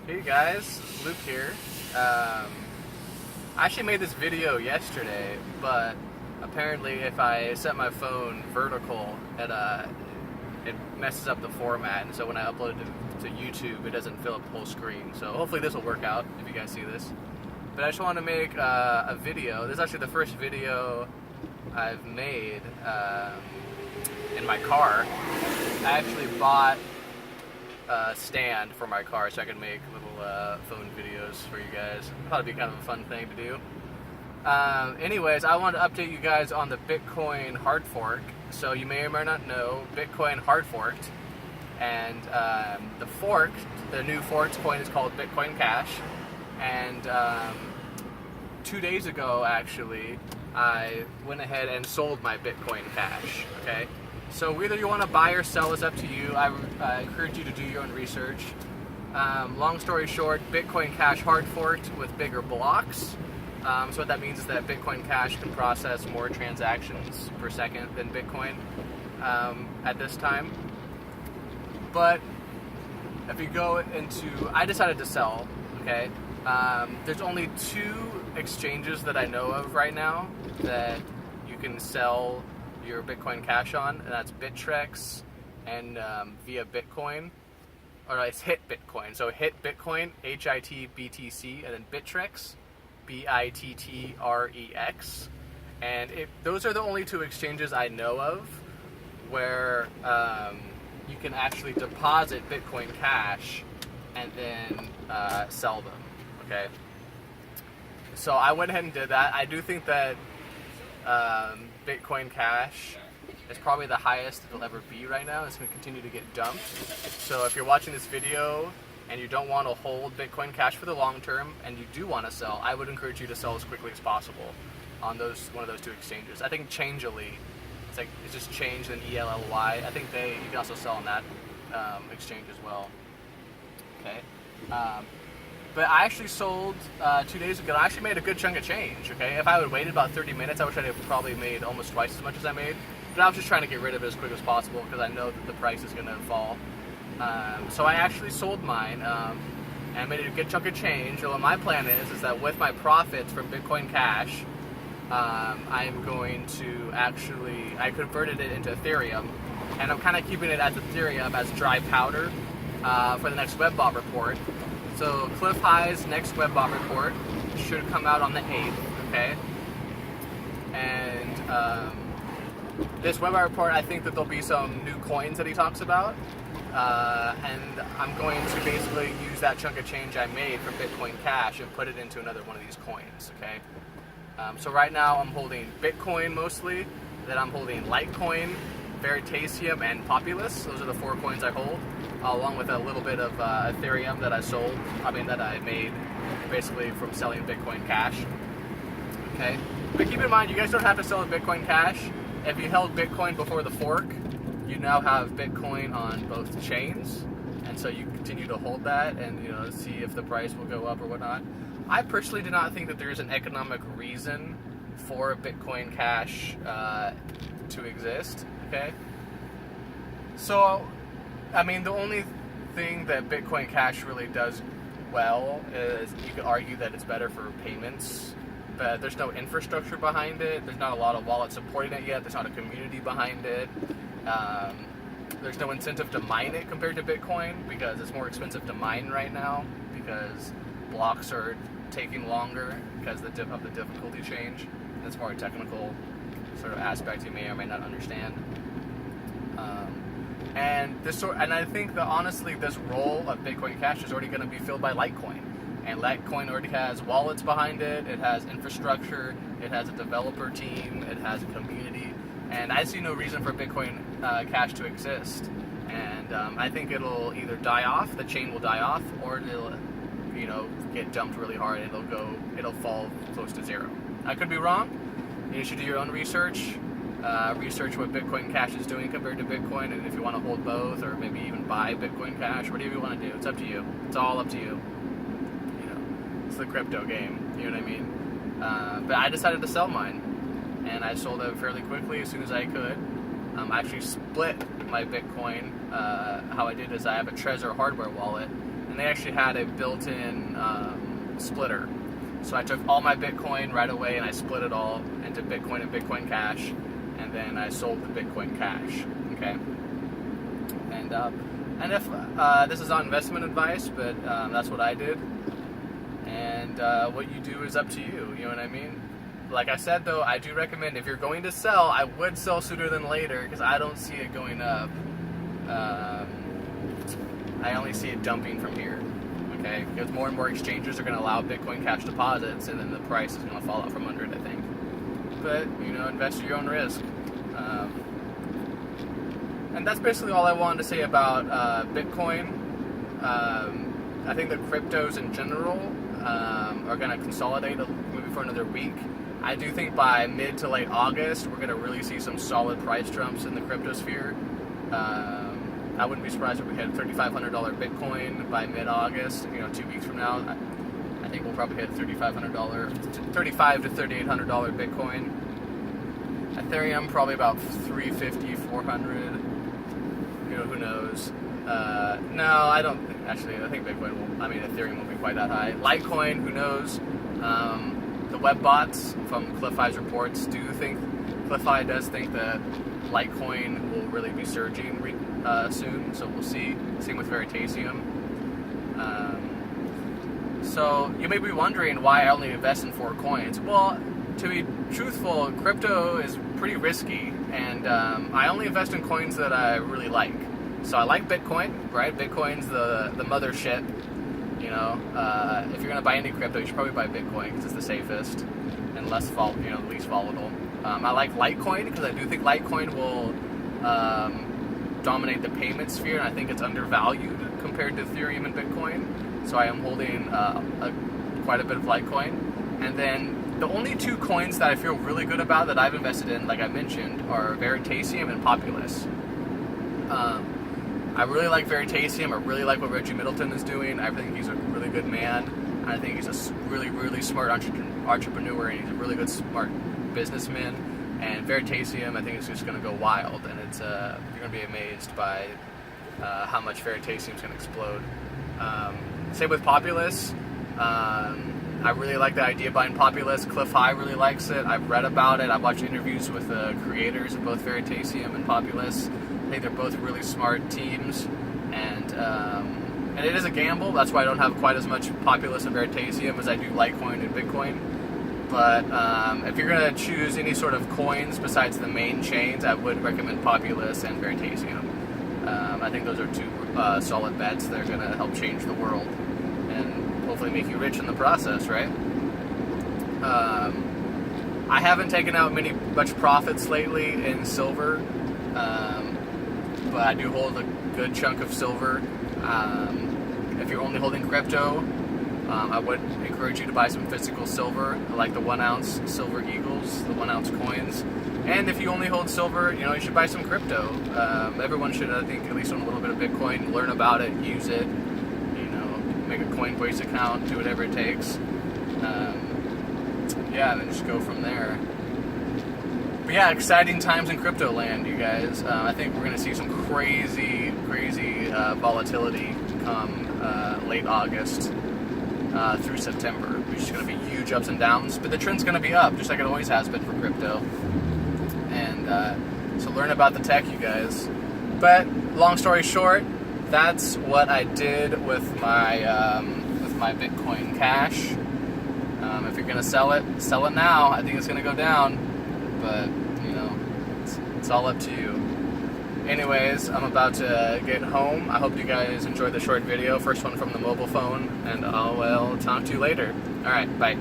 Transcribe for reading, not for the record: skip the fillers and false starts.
Hey guys, Luke here. I actually made this video yesterday, but apparently if I set my phone vertical, it messes up the format, and so when I upload it to YouTube, it doesn't fill up the whole screen. So hopefully this will work out if you guys see this. But I just want to make a video. This is actually the first video I've made in my car. I actually bought a stand for my car so I can make little phone videos for you guys. Thought it'd be kind of a fun thing to do. Anyways, I wanted to update you guys on the Bitcoin Hardfork. So you may or may not know, Bitcoin hardforked, and the new forked coin is called Bitcoin Cash. And 2 days ago, actually, I went ahead and sold my Bitcoin Cash. Okay. So whether you want to buy or sell is up to you. I encourage you to do your own research. Long story short, Bitcoin Cash hard forked with bigger blocks. So what that means is that Bitcoin Cash can process more transactions per second than Bitcoin at this time. But if you go into, I decided to sell. Okay, there's only 2 exchanges that I know of right now that you can sell your Bitcoin Cash on, and that's Bittrex and via Bitcoin, or it's Hit Bitcoin. So Hit Bitcoin, HITBTC, and then Bittrex, BITTREX, and those are the only 2 exchanges I know of where you can actually deposit Bitcoin Cash and then sell them. Okay, so I went ahead and did that. I do think that Bitcoin Cash is probably the highest it'll ever be right now. It's going to continue to get dumped. So if you're watching this video and you don't want to hold Bitcoin Cash for the long term and you do want to sell, I would encourage you to sell as quickly as possible on one of those 2 exchanges. I think Changelly, it's just Change and ELLY. I think you can also sell on that exchange as well. Okay. But I actually sold 2 days ago. I actually made a good chunk of change. Okay, if I would have waited about 30 minutes, I wish I'd have probably made almost twice as much as I made. But I was just trying to get rid of it as quick as possible because I know that the price is going to fall. So I actually sold mine and made a good chunk of change. So what my plan is that with my profits from Bitcoin Cash, I'm going to I converted it into Ethereum, and I'm kind of keeping it as Ethereum as dry powder for the next WebBot report. So Cliff High's next WebBot report should come out on the 8th, okay? And this WebBot report, I think that there'll be some new coins that he talks about. And I'm going to basically use that chunk of change I made from Bitcoin Cash and put it into another one of these coins, okay? So right now I'm holding Bitcoin mostly, then I'm holding Litecoin, Veritasium, and Populus. Those are the 4 coins I hold, along with a little bit of Ethereum that I made basically from selling Bitcoin Cash. Okay, but keep in mind, you guys don't have to sell Bitcoin Cash. If you held Bitcoin before the fork, you now have Bitcoin on both chains, and so you continue to hold that and see if the price will go up or whatnot. I personally do not think that there is an economic reason for Bitcoin Cash to exist. Okay, so the only thing that Bitcoin Cash really does well is you could argue that it's better for payments, but there's no infrastructure behind it. There's not a lot of wallets supporting it yet. There's not a community behind it. There's no incentive to mine it compared to Bitcoin because it's more expensive to mine right now because blocks are taking longer because of the difficulty change. That's more a technical sort of aspect you may or may not understand. And I think that honestly, this role of Bitcoin Cash is already going to be filled by Litecoin, and Litecoin already has wallets behind it. It has infrastructure. It has a developer team. It has a community, and I see no reason for Bitcoin Cash to exist. And I think it'll either die off, the chain will die off, or it'll get dumped really hard and it'll fall close to zero. I could be wrong. You should do your own research. Research what Bitcoin Cash is doing compared to Bitcoin, and if you want to hold both, or maybe even buy Bitcoin Cash, whatever you want to do, it's up to you. It's all up to you. It's the crypto game. You know what I mean? But I decided to sell mine, and I sold it fairly quickly as soon as I could. I actually split my Bitcoin. How I did is I have a Trezor hardware wallet, and they actually had a built-in splitter. So I took all my Bitcoin right away and I split it all into Bitcoin and Bitcoin Cash, and then I sold the Bitcoin Cash. Okay. And if this is not investment advice, but that's what I did. And what you do is up to you. You know what I mean? Like I said, though, I do recommend if you're going to sell, I would sell sooner than later because I don't see it going up. I only see it dumping from here. Okay, because more and more exchanges are going to allow Bitcoin Cash deposits, and then the price is going to fall out from under it, I think. But invest at your own risk. And that's basically all I wanted to say about Bitcoin. I think the cryptos in general are going to consolidate maybe for another week. I do think by mid to late August, we're going to really see some solid price jumps in the crypto sphere. I wouldn't be surprised if we hit $3,500 Bitcoin by mid-August. 2 weeks from now, I think we'll probably hit $3,500, $3,500 to $3,800 Bitcoin. Ethereum probably about $350, $400. Who knows? No, I don't think. Actually, I think Ethereum won't be quite that high. Litecoin, who knows? The web bots from Cliff-I's reports Cliff-I does think that Litecoin will really be surging soon, so we'll see. Same with Veritasium. So you may be wondering why I only invest in 4 coins. Well, to be truthful, crypto is pretty risky, and I only invest in coins that I really like. So I like Bitcoin, right? Bitcoin's the mothership. If you're gonna buy any crypto, you should probably buy Bitcoin because it's the safest and the least volatile. I like Litecoin because I do think Litecoin will dominate the payment sphere, and I think it's undervalued compared to Ethereum and Bitcoin. So I am holding quite a bit of Litecoin. And then the only 2 coins that I feel really good about that I've invested in, like I mentioned, are Veritasium and Populous. I really like Veritasium. I really like what Reggie Middleton is doing. I think he's a really good man. And I think he's a really, really smart entrepreneur, and he's a really good, smart businessman. And Veritasium, I think, is just going to go wild, and it's you're going to be amazed by how much Veritasium is going to explode. Same with Populous. I really like the idea behind Populous. Cliff-I really likes it. I've read about it. I've watched interviews with the creators of both Veritasium and Populous. I think they're both really smart teams, and it is a gamble. That's why I don't have quite as much Populous and Veritasium as I do Litecoin and Bitcoin. But if you're going to choose any sort of coins besides the main chains, I would recommend Populous and Veritasium. I think those are 2 solid bets that are going to help change the world and hopefully make you rich in the process, right? I haven't taken out much profits lately in silver, but I do hold a good chunk of silver. If you're only holding crypto, I would encourage you to buy some physical silver, like the 1 ounce silver eagles, the 1 ounce coins. And if you only hold silver, you should buy some crypto. Everyone should, I think, at least own a little bit of Bitcoin, learn about it, use it, make a Coinbase account, do whatever it takes. And then just go from there. But yeah, exciting times in crypto land, you guys. I think we're going to see some crazy volatility come late August through September, which is going to be huge ups and downs. But the trend's going to be up, just like it always has been for crypto. And so learn about the tech, you guys. But long story short, that's what I did with my Bitcoin Cash. If you're gonna sell it now. I think it's gonna go down, but it's all up to you. Anyways, I'm about to get home. I hope you guys enjoyed the short video, first one from the mobile phone, and I will talk to you later. All right, bye.